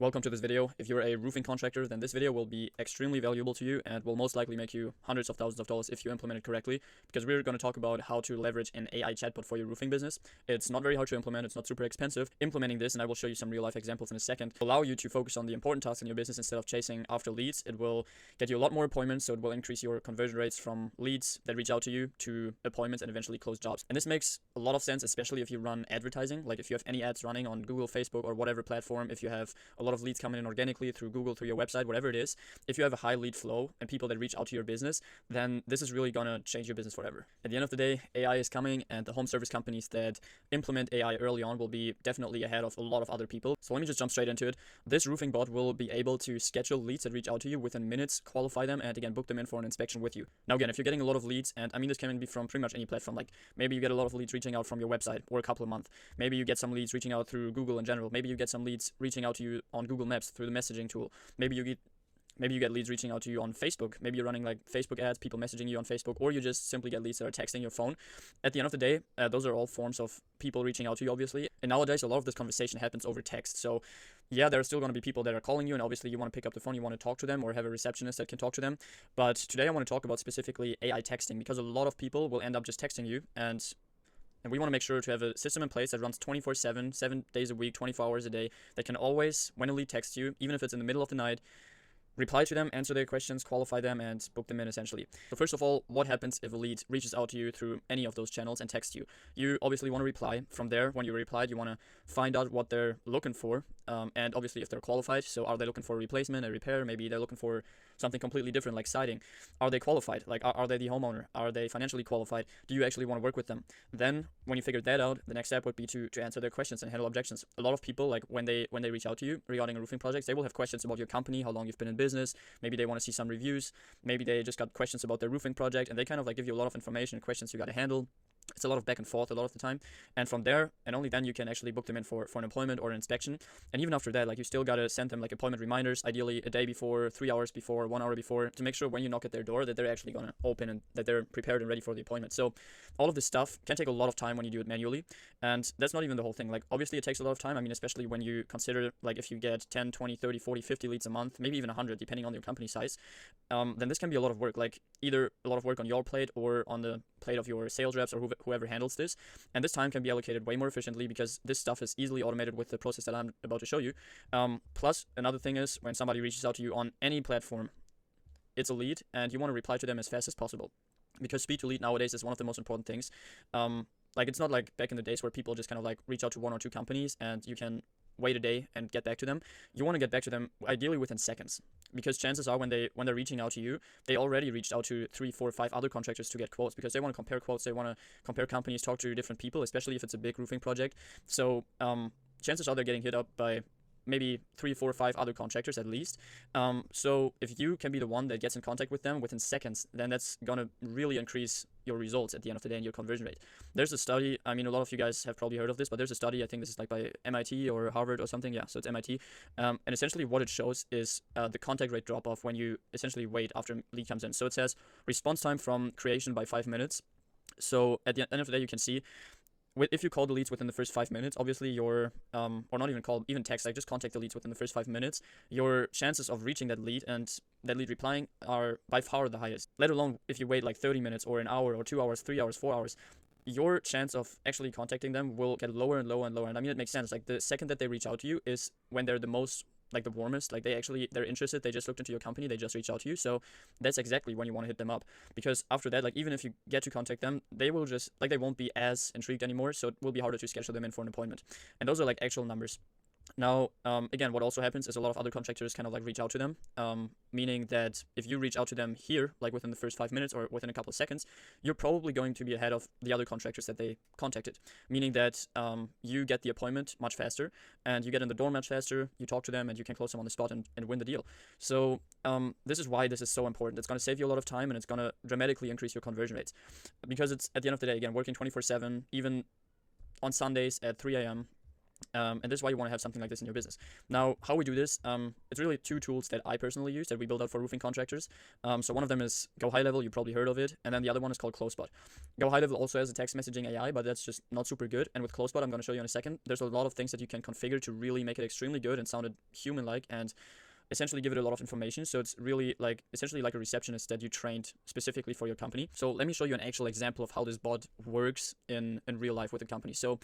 Welcome to this video. If you're a roofing contractor, then this video will be extremely valuable to you and will most likely make you hundreds of thousands of dollars if you implement it correctly, because we're going to talk about how to leverage an AI chatbot for your roofing business. It's not very hard to implement, it's not super expensive. Implementing this, and I will show you some real life examples in a second, will allow you to focus on the important tasks in your business instead of chasing after leads. It will get you a lot more appointments, so it will increase your conversion rates from leads that reach out to you to appointments and eventually close jobs. And this makes a lot of sense, especially if you run advertising, like if you have any ads running on Google, Facebook, or whatever platform, if you have a lot of leads coming in organically through Google, through your website, whatever it is. If you have a high lead flow and people that reach out to your business, then this is really gonna change your business forever. At the end of the day, AI is coming, and the home service companies that implement AI early on will be definitely ahead of a lot of other people. So let me just jump straight into it. This roofing bot will be able to schedule leads that reach out to you within minutes, qualify them, and again, book them in for an inspection with you. Now again, if you're getting a lot of leads, and I mean this can be from pretty much any platform, like maybe you get a lot of leads reaching out from your website or a couple of months. Maybe you get some leads reaching out through Google in general. Maybe you get some leads reaching out to you on Google Maps through the messaging tool. Maybe you get leads reaching out to you on Facebook. Maybe you're running like Facebook ads, people messaging you on Facebook, or you just simply get leads that are texting your phone. At the end of the day, those are all forms of people reaching out to you, obviously. And nowadays, a lot of this conversation happens over text. So yeah, there are still going to be people that are calling you, and obviously you want to pick up the phone, you want to talk to them or have a receptionist that can talk to them. But today I want to talk about specifically AI texting, because a lot of people will end up just texting you, and we want to make sure to have a system in place that runs 24/7, 7 days a week, 24 hours a day, that can always, when a lead texts you, even if it's in the middle of the night, reply to them, answer their questions, qualify them, and book them in essentially. So first of all, what happens if a lead reaches out to you through any of those channels and texts you? You obviously want to reply. From there, when you replied, you want to find out what they're looking for, and obviously if they're qualified. So are they looking for a replacement, a repair? Maybe they're looking for something completely different like siding. Are they qualified? Like are they the homeowner? Are they financially qualified? Do you actually want to work with them? Then when you figure that out, the next step would be to answer their questions and handle objections. A lot of people, like when they reach out to you regarding a roofing project, they will have questions about your company, how long you've been in business. Maybe they want to see some reviews. Maybe they just got questions about their roofing project, and they kind of like give you a lot of information and questions you got to handle. It's a lot of back and forth a lot of the time, and from there and only then you can actually book them in for an appointment or an inspection. And even after that, like you still gotta send them like appointment reminders, ideally a day before, 3 hours before, 1 hour before, to make sure when you knock at their door that they're actually gonna open and that they're prepared and ready for the appointment. So all of this stuff can take a lot of time when you do it manually, and that's not even the whole thing. Like obviously it takes a lot of time. I mean, especially when you consider like if you get 10, 20, 30, 40, 50 leads a month, maybe even 100 depending on your company size, then this can be a lot of work, like either a lot of work on your plate or on the plate of your sales reps or whoever handles this. And this time can be allocated way more efficiently because this stuff is easily automated with the process that I'm about to show you. Plus, another thing is when somebody reaches out to you on any platform, it's a lead, and you want to reply to them as fast as possible, because speed to lead nowadays is one of the most important things. Like it's not like back in the days where people just kind of like reach out to 1 or 2 companies and you can wait a day and get back to them. You want to get back to them ideally within seconds, because chances are when they're reaching out to you, they already reached out to 3, 4, 5 other contractors to get quotes, because they want to compare quotes, they want to compare companies, talk to different people, especially if it's a big roofing project. So chances are they're getting hit up by maybe 3, 4, 5 other contractors at least. So if you can be the one that gets in contact with them within seconds, then that's gonna really increase your results at the end of the day and your conversion rate. There's a study, I mean, a lot of you guys have probably heard of this, but there's a study, I think this is like by MIT or Harvard or something. Yeah, so it's MIT. And essentially what it shows is the contact rate drop off when you essentially wait after a lead comes in. So it says response time from creation by 5 minutes. So at the end of the day, you can see if you call the leads within the first 5 minutes, obviously your, or not even call, even text, like just contact the leads within the first 5 minutes, your chances of reaching that lead and that lead replying are by far the highest. Let alone if you wait like 30 minutes or an hour or 2 hours, 3 hours, 4 hours, your chance of actually contacting them will get lower and lower and lower. And I mean, it makes sense. Like the second that they reach out to you is when they're the most, like the warmest, like they're interested, they just looked into your company, they just reached out to you. So that's exactly when you want to hit them up, because after that, like even if you get to contact them, they will just, like they won't be as intrigued anymore, so it will be harder to schedule them in for an appointment. And those are like actual numbers. Now, again, what also happens is a lot of other contractors kind of like reach out to them, meaning that if you reach out to them here, like within the first 5 minutes or within a couple of seconds, you're probably going to be ahead of the other contractors that they contacted, meaning that you get the appointment much faster and you get in the door much faster, you talk to them and you can close them on the spot and win the deal. So this is why this is so important. It's going to save you a lot of time and it's going to dramatically increase your conversion rates, because it's at the end of the day, again, working 24/7, even on Sundays at 3 a.m., And this is why you want to have something like this in your business. Now, how we do this, it's really two tools that I personally use that we build out for roofing contractors. So one of them is GoHighLevel, you probably heard of it, and then the other one is called CloseBot. GoHighLevel also has a text messaging AI, but that's just not super good. And with CloseBot, I'm going to show you in a second, there's a lot of things that you can configure to really make it extremely good and sound it human-like and essentially give it a lot of information. So it's really like essentially like a receptionist that you trained specifically for your company. So let me show you an actual example of how this bot works in real life with the company. So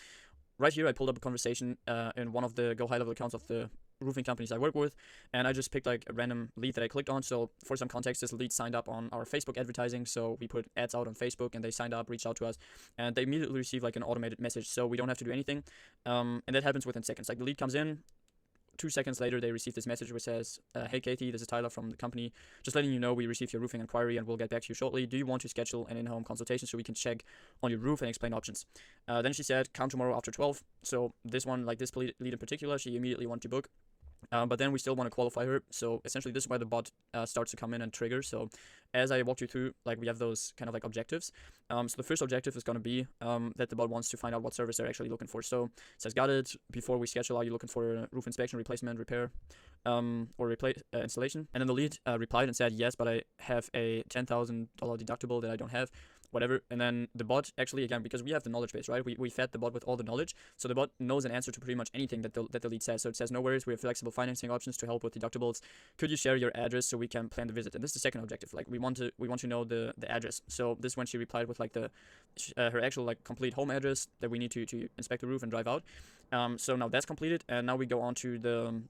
right here, I pulled up a conversation in one of the GoHighLevel accounts of the roofing companies I work with, and I just picked like a random lead that I clicked on. So for some context, this lead signed up on our Facebook advertising. So we put ads out on Facebook, and they signed up, reached out to us, and they immediately received like an automated message. So we don't have to do anything, and that happens within seconds. Like the lead comes in. 2 seconds later, they receive this message which says, hey Katie, this is Tyler from the company. Just letting you know we received your roofing inquiry and we'll get back to you shortly. Do you want to schedule an in-home consultation so we can check on your roof and explain options? Then she said, come tomorrow after 12. So this one, like this lead in particular, she immediately wanted to book. But then we still want to qualify her. So essentially this is where the bot starts to come in and trigger. So as I walk you through, like we have those kind of like objectives. So the first objective is going to be that the bot wants to find out what service they're actually looking for. So it says, got it. Before we schedule, are you looking for a roof inspection, replacement, repair, or installation? And then the lead replied and said, yes, but I have a $10,000 deductible that I don't have. Whatever. And then the bot actually, again, because we have the knowledge base, right? We fed the bot with all the knowledge. So the bot knows an answer to pretty much anything that the lead says. So it says, no worries, we have flexible financing options to help with deductibles. Could you share your address so we can plan the visit? And this is the second objective. Like we want to know the address. So this is when she replied with like her actual like complete home address that we need to inspect the roof and drive out. So now that's completed. And now we go on to the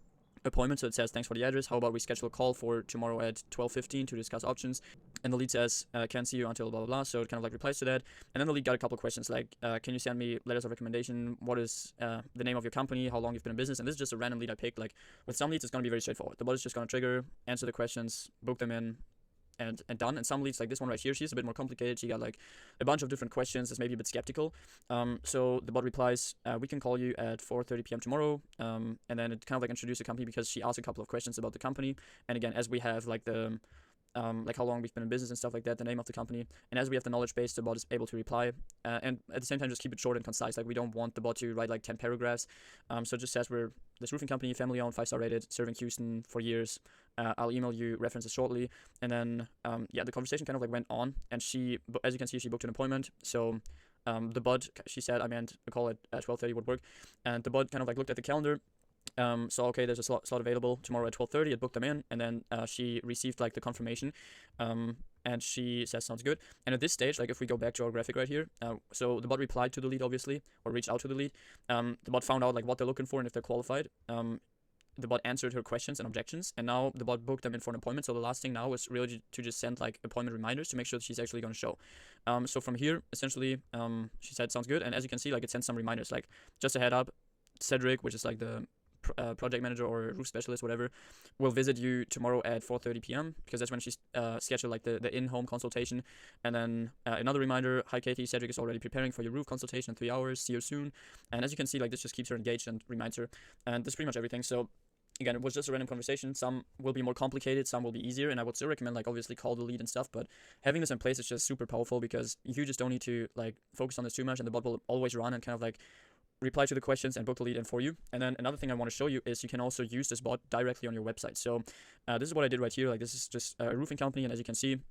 appointment. So it says, thanks for the address, how about we schedule a call for tomorrow at 12:15 to discuss options? And the lead says, can't see you until blah blah blah. So it kind of like replies to that. And then the lead got a couple of questions like, can you send me letters of recommendation? What is the name of your company? How long you've been in business? And this is just a random lead I picked. Like with some leads, it's going to be very straightforward. The bot is just going to trigger, answer the questions, book them in, and done. And some leads, like this one right here, she's a bit more complicated. She got like a bunch of different questions, is maybe a bit skeptical. So the bot replies, we can call you at 4:30 p.m. tomorrow. And then it kind of like introduced the company because she asked a couple of questions about the company. And again, as we have like the like how long we've been in business and stuff like that, the name of the company, and as we have the knowledge base, the bot is able to reply, and at the same time just keep it short and concise. Like we don't want the bot to write like 10 paragraphs. So it just says, we're this roofing company, family owned, 5-star rated, serving Houston for years. I'll email you references shortly. And then yeah, the conversation kind of like went on, and she, as you can see, she booked an appointment. So the bot, she said, I meant a call at 12:30 would work, and the bot kind of like looked at the calendar. So okay, there's a slot available tomorrow at 12:30. It booked them in, and then she received like the confirmation, and she says sounds good. And at this stage, like if we go back to our graphic right here, so the bot replied to the lead obviously, or reached out to the lead. The bot found out like what they're looking for and if they're qualified. The bot answered her questions and objections, and now the bot booked them in for an appointment. So the last thing now is really to just send like appointment reminders to make sure that she's actually going to show. So from here, essentially, she said sounds good, and as you can see, like it sends some reminders, like just a head up, Cedric, which is like the project manager or roof specialist, whatever, will visit you tomorrow at 4:30 p.m. because that's when she's scheduled like the in-home consultation. And then another reminder, hi Katie, Cedric is already preparing for your roof consultation in 3 hours. See you soon. And as you can see, like this just keeps her engaged and reminds her. And that's pretty much everything. So again, it was just a random conversation. Some will be more complicated, some will be easier, and I would still recommend like obviously call the lead and stuff, but having this in place is just super powerful because you just don't need to like focus on this too much, and the bot will always run and kind of like reply to the questions and book the lead in for you. And then another thing I want to show you is you can also use this bot directly on your website. So this is what I did right here. Like this is just a roofing company, and as you can see,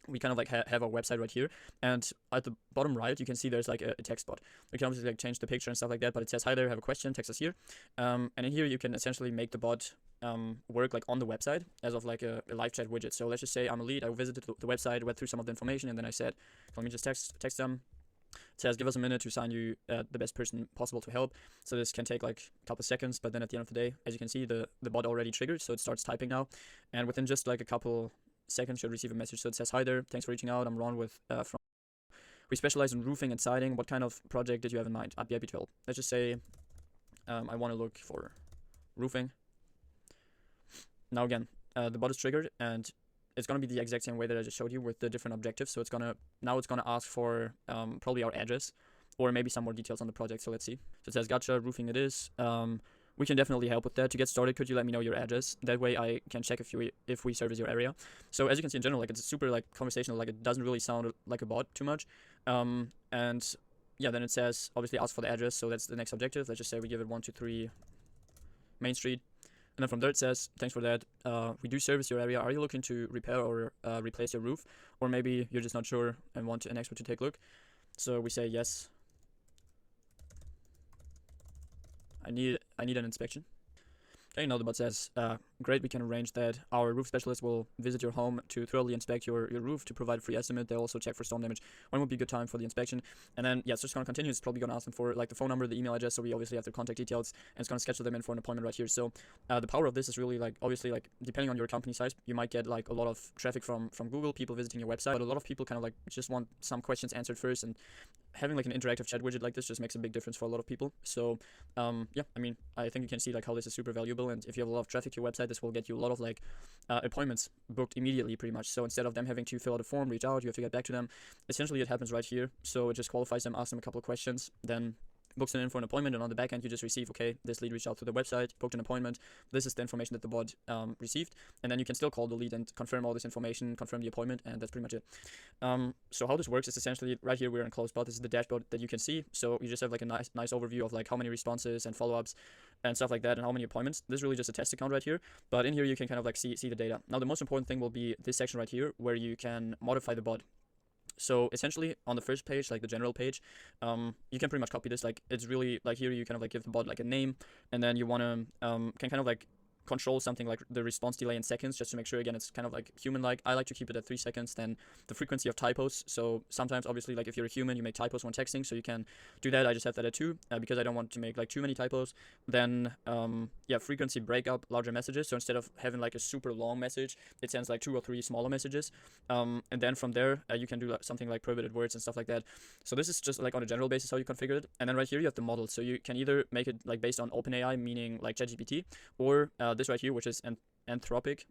we kind of like have our website right here, and at the bottom right you can see there's like a text bot. You can obviously like change the picture and stuff like that, but it says, hi there, have a question, text us here. And in here you can essentially make the bot work like on the website as of like a live chat widget. So let's just say I'm a lead, I visited the website, went through some of the information, and then I said, let me just text them. It says, give us a minute to assign you the best person possible to help. So this can take like a couple seconds, but then at the end of the day, as you can see, the bot already triggered, so it starts typing now, and within just like a couple seconds you'll receive a message. So it says, hi there, thanks for reaching out, I'm Ron with from we specialize in roofing and siding. What kind of project did you have in mind? I'd be happy to help. Let's just say I want to look for roofing. Now again, the bot is triggered, and it's going to be the exact same way that I just showed you with the different objectives. So it's going to ask for probably our address or maybe some more details on the project. So let's see. So it says, gotcha, roofing it is. We can definitely help with that. To get started, could you let me know your address? That way I can check if we service your area. So as you can see in general, like it's super like conversational, like it doesn't really sound like a bot too much. And yeah, then it says obviously ask for the address, so that's the next objective. Let's just say we give it 123 Main Street. And then from there it says, thanks for that. We do service your area. Are you looking to repair or replace your roof? Or maybe you're just not sure and want an expert to take a look. So we say yes. I need an inspection. Okay, now the bot says, great, we can arrange that. Our roof specialist will visit your home to thoroughly inspect your roof to provide a free estimate. They'll also check for storm damage. When would be a good time for the inspection? And then, yeah, it's just going to continue. It's probably going to ask them for like the phone number, the email address, so we obviously have their contact details, and it's going to schedule them in for an appointment right here. So the power of this is really like, obviously, like depending on your company size, you might get like a lot of traffic from Google, people visiting your website, but a lot of people kind of like just want some questions answered first, and having like an interactive chat widget like this just makes a big difference for a lot of people. So yeah, I mean, I think you can see like how this is super valuable, and if you have a lot of traffic to your website, this will get you a lot of like appointments booked immediately pretty much. So instead of them having to fill out a form, reach out, you have to get back to them, essentially it happens right here. So it just qualifies them, asks them a couple of questions, then books them in for an appointment, and on the back end you just receive, okay, this lead reached out to the website, booked an appointment, this is the information that the bot received, and then you can still call the lead and confirm all this information, confirm the appointment, and that's pretty much it. So how this works is essentially right here we're in closed bot. This is the dashboard that you can see, so you just have like a nice overview of like how many responses and follow-ups and stuff like that, and how many appointments. This is really just a test account right here, but in here you can kind of like see the data. Now the most important thing will be this section right here where you can modify the bot. So essentially on the first page, like the general page, you can pretty much copy this. Like it's really like here you kind of like give the bot like a name, and then you want to can kind of like control something like the response delay in seconds, just to make sure again it's kind of like human-like. I like to keep it at 3 seconds. Then the frequency of typos, so sometimes obviously like if you're a human you make typos when texting, so you can do that. I just have that at 2 because I don't want to make like too many typos. Then yeah, frequency breakup, larger messages, so instead of having like a super long message, it sends like 2 or 3 smaller messages, and then from there you can do something like prohibited words and stuff like that. So this is just like on a general basis how you configure it. And then right here you have the model, so you can either make it like based on OpenAI, meaning like ChatGPT, or this right here, which is Anthropic,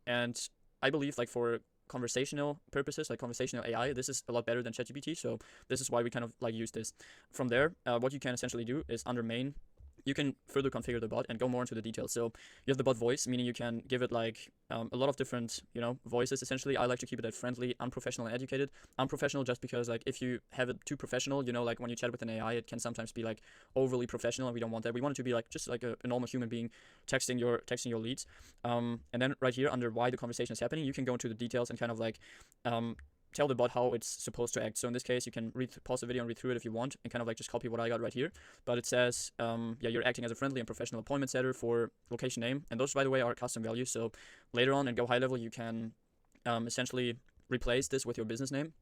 and I believe like for conversational purposes, like conversational AI, this is a lot better than ChatGPT, so this is why we kind of like use this. From there, what you can essentially do is under main, you can further configure the bot and go more into the details. So you have the bot voice, meaning you can give it like a lot of different, voices. Essentially, I like to keep it at friendly, unprofessional, and educated. Unprofessional just because like if you have it too professional, like when you chat with an AI, it can sometimes be like overly professional, and we don't want that. We want it to be like just like a normal human being texting your leads. And then right here under why the conversation is happening, you can go into the details and kind of like tell the bot how it's supposed to act. So in this case, you can pause the video and read through it if you want, and kind of like just copy what I got right here. But it says, yeah, you're acting as a friendly and professional appointment setter for location name. And those, by the way, are custom values. So later on in GoHighLevel, you can essentially replace this with your business name.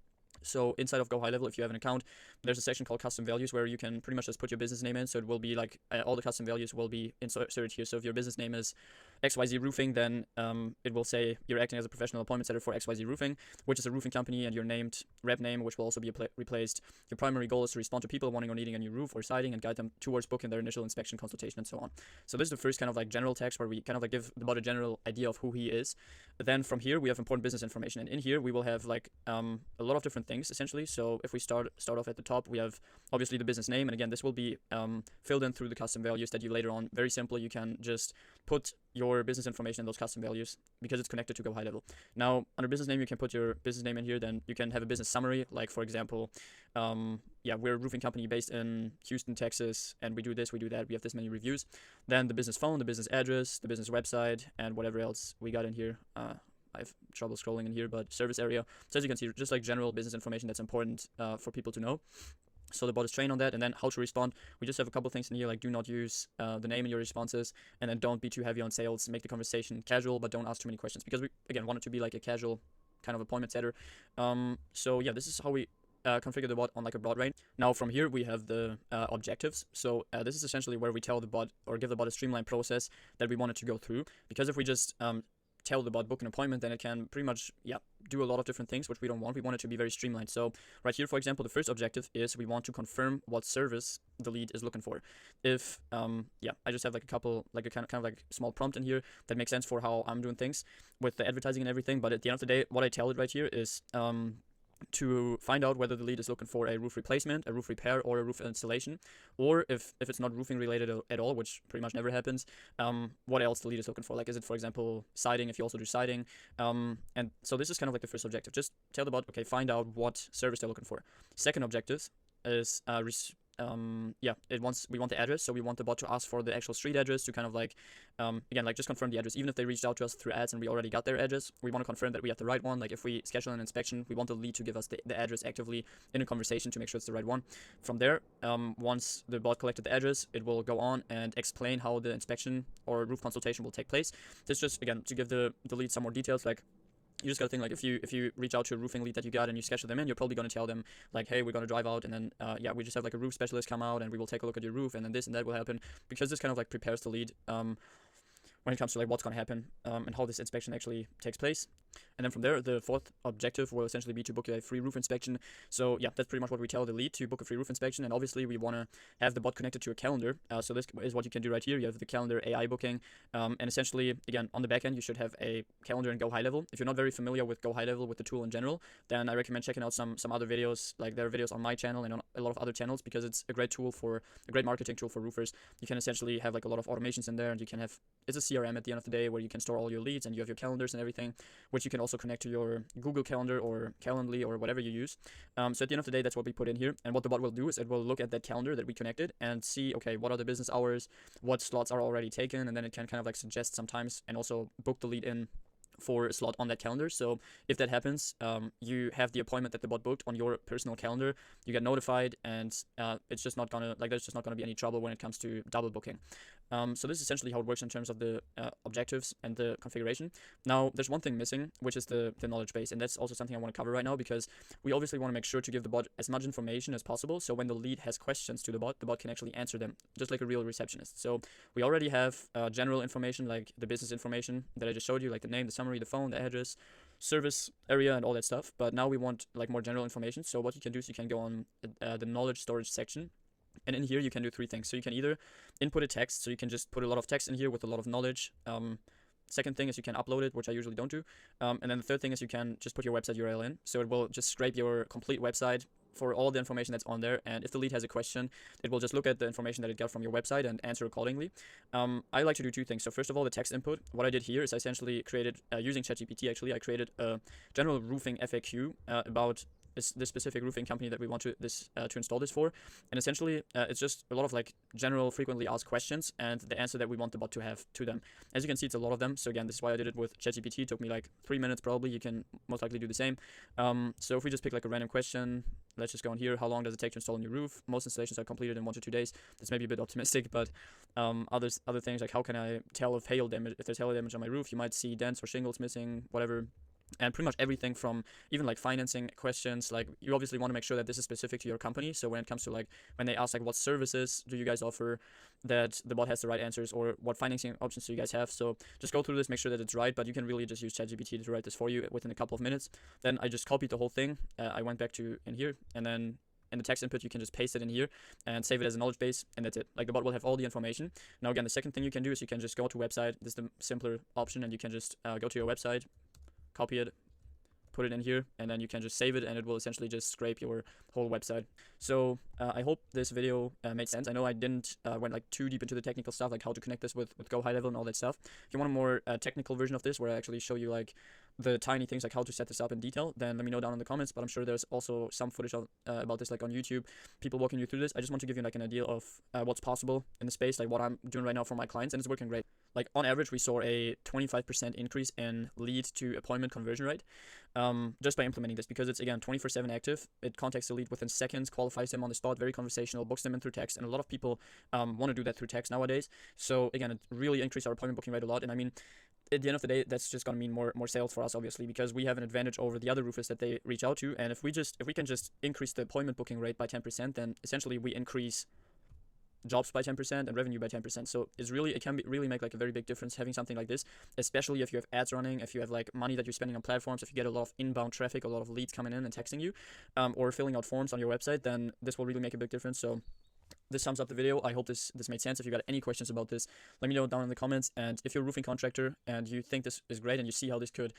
So inside of GoHighLevel, if you have an account, there's a section called custom values where you can pretty much just put your business name in. So it will be like all the custom values will be inserted here. So if your business name is XYZ Roofing, then it will say you're acting as a professional appointment setter for XYZ Roofing, which is a roofing company, and your named rep name, which will also be replaced. Your primary goal is to respond to people wanting or needing a new roof or siding and guide them towards booking their initial inspection, consultation, and so on. So this is the first kind of like general text where we kind of like give the bot a general idea of who he is. Then from here we have important business information, and in here we will have like a lot of different things essentially. So if we start off at the top, we have obviously the business name, and again this will be filled in through the custom values that you later on, very simply, you can just put your business information in those custom values because it's connected to GoHighLevel. Now under business name, you can put your business name in here. Then you can have a business summary, like for example, yeah, we're a roofing company based in Houston, Texas, and we do this, we do that, we have this many reviews. Then the business phone, the business address, the business website, and whatever else we got in here. I have trouble scrolling in here, but service area. So as you can see, just like general business information that's important for people to know. So the bot is trained on that. And then how to respond, we just have a couple things in here, like do not use the name in your responses, and then don't be too heavy on sales. Make the conversation casual, but don't ask too many questions, because we again want it to be like a casual kind of appointment setter. So yeah, this is how we configure the bot on like a broad range. Now from here we have the objectives. So this is essentially where we tell the bot or give the bot a streamlined process that we want it to go through, because if we just tell the bot book an appointment, then it can pretty much do a lot of different things, which we don't want. We want it to be very streamlined. So right here, for example, the first objective is we want to confirm what service the lead is looking for. If I just have like a couple, like a kind of like small prompt in here that makes sense for how I'm doing things with the advertising and everything. But at the end of the day, what I tell it right here is to find out whether the lead is looking for a roof replacement, a roof repair, or a roof installation, or if it's not roofing related at all, which pretty much never happens, what else the lead is looking for. Like, is it, for example, siding, if you also do siding? And so this is kind of like the first objective. Just tell the bot, okay, find out what service they're looking for. Second objective is we want the address, so we want the bot to ask for the actual street address to kind of like again, like just confirm the address. Even if they reached out to us through ads and we already got their address, we want to confirm that we have the right one. Like if we schedule an inspection, we want the lead to give us the address actively in a conversation to make sure it's the right one. From there, once the bot collected the address, it will go on and explain how the inspection or roof consultation will take place. This just, again, to give the lead some more details. Like, you just gotta think, like, if you reach out to a roofing lead that you got and you schedule them in, you're probably gonna tell them like, hey, we're gonna drive out, and then we just have like a roof specialist come out and we will take a look at your roof, and then this and that will happen, because this kind of like prepares the lead when it comes to like what's gonna happen and how this inspection actually takes place. And then from there, the fourth objective will essentially be to book a free roof inspection. So yeah, that's pretty much what we tell the lead, to book a free roof inspection. And obviously we want to have the bot connected to a calendar. So this is what you can do right here. You have the calendar AI booking. And essentially, again, on the back end, you should have a calendar in GoHighLevel. If you're not very familiar with GoHighLevel, with the tool in general, then I recommend checking out some other videos. Like, there are videos on my channel and on a lot of other channels, because it's a great marketing tool for roofers. You can essentially have like a lot of automations in there, and you can have, it's a CRM at the end of the day where you can store all your leads, and you have your calendars and everything, which you can also connect to your Google Calendar or Calendly or whatever you use. So at the end of the day, that's what we put in here. And what the bot will do is it will look at that calendar that we connected and see, okay, what are the business hours, what slots are already taken, and then it can kind of like suggest sometimes and also book the lead in for a slot on that calendar. So if that happens, you have the appointment that the bot booked on your personal calendar, you get notified, and it's just not gonna, like, there's just not gonna be any trouble when it comes to double booking. So this is essentially how it works in terms of the objectives and the configuration. Now, there's one thing missing, which is the knowledge base, and that's also something I want to cover right now, because we obviously want to make sure to give the bot as much information as possible, so when the lead has questions to the bot can actually answer them, just like a real receptionist. So we already have general information, like the business information that I just showed you, like the name, the summary, the phone, the address, service area, and all that stuff. But now we want like more general information. So what you can do is you can go on the knowledge storage section, and in here you can do three things. So you can either input a text, so you can just put a lot of text in here with a lot of knowledge. Second thing is you can upload it, which I usually don't do. And then the third thing is you can just put your website URL in. So it will just scrape your complete website for all the information that's on there. And if the lead has a question, it will just look at the information that it got from your website and answer accordingly. I like to do two things. So first of all, the text input. What I did here is I essentially created, using ChatGPT actually, I created a general roofing FAQ about this specific roofing company that we want to install this for. And essentially, it's just a lot of like general frequently asked questions and the answer that we want the bot to have to them. As you can see, it's a lot of them. So again, this is why I did it with ChatGPT. It took me like 3 minutes probably. You can most likely do the same. So if we just pick like a random question, let's just go in here. How long does it take to install a new roof? Most installations are completed in 1 to 2 days. That's maybe a bit optimistic, but other things like, how can I tell if there's hail damage on my roof? You might see dents or shingles missing, whatever. And pretty much everything from even like financing questions. Like, you obviously want to make sure that this is specific to your company. So when it comes to like, when they ask like, what services do you guys offer, that the bot has the right answers, or what financing options do you guys have. So just go through this, make sure that it's right, but you can really just use ChatGPT to write this for you within a couple of minutes. Then I just copied the whole thing. I went back to in here, and then in the text input, you can just paste it in here and save it as a knowledge base, and that's it. Like, the bot will have all the information. Now again, the second thing you can do is you can just go to website. This is the simpler option, and you can just go to your website, copy it, put it in here, and then you can just save it, and it will essentially just scrape your whole website. So I hope this video made sense. I know I didn't went like too deep into the technical stuff, like how to connect this with GoHighLevel and all that stuff. If you want a more technical version of this, where I actually show you like the tiny things, like how to set this up in detail, then let me know down in the comments. But I'm sure there's also some footage of, about this, like on YouTube, people walking you through this. I just want to give you like an idea of what's possible in the space, like what I'm doing right now for my clients, and it's working great. Like, on average, we saw a 25% increase in lead to appointment conversion rate just by implementing this, because it's, again, 24/7 active. It contacts the lead within seconds, qualifies them on the spot, very conversational, books them in through text, and a lot of people want to do that through text nowadays. So again, it really increased our appointment booking rate a lot. And I mean, at the end of the day, that's just going to mean more sales for us, obviously, because we have an advantage over the other roofers that they reach out to. And if we can just increase the appointment booking rate by 10%, then essentially we increase jobs by 10% and revenue by 10%. So it can really make like a very big difference having something like this, especially if you have ads running, if you have like money that you're spending on platforms, if you get a lot of inbound traffic, a lot of leads coming in and texting you, or filling out forms on your website, then this will really make a big difference. So this sums up the video. I hope this made sense. If you got any questions about this, let me know down in the comments. And if you're a roofing contractor and you think this is great and you see how this could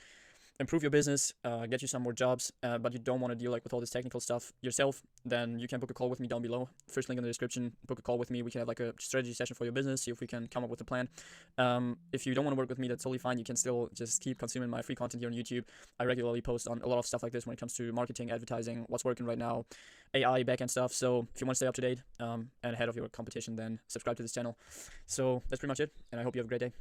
improve your business, get you some more jobs, but you don't want to deal like with all this technical stuff yourself, then you can book a call with me down below. First link in the description. Book a call with me. We can have like a strategy session for your business, see if we can come up with a plan. If you don't want to work with me, that's totally fine. You can still just keep consuming my free content here on YouTube. I regularly post on a lot of stuff like this when it comes to marketing, advertising, what's working right now, AI, backend stuff. So if you want to stay up to date and ahead of your competition, then subscribe to this channel. So that's pretty much it, and I hope you have a great day.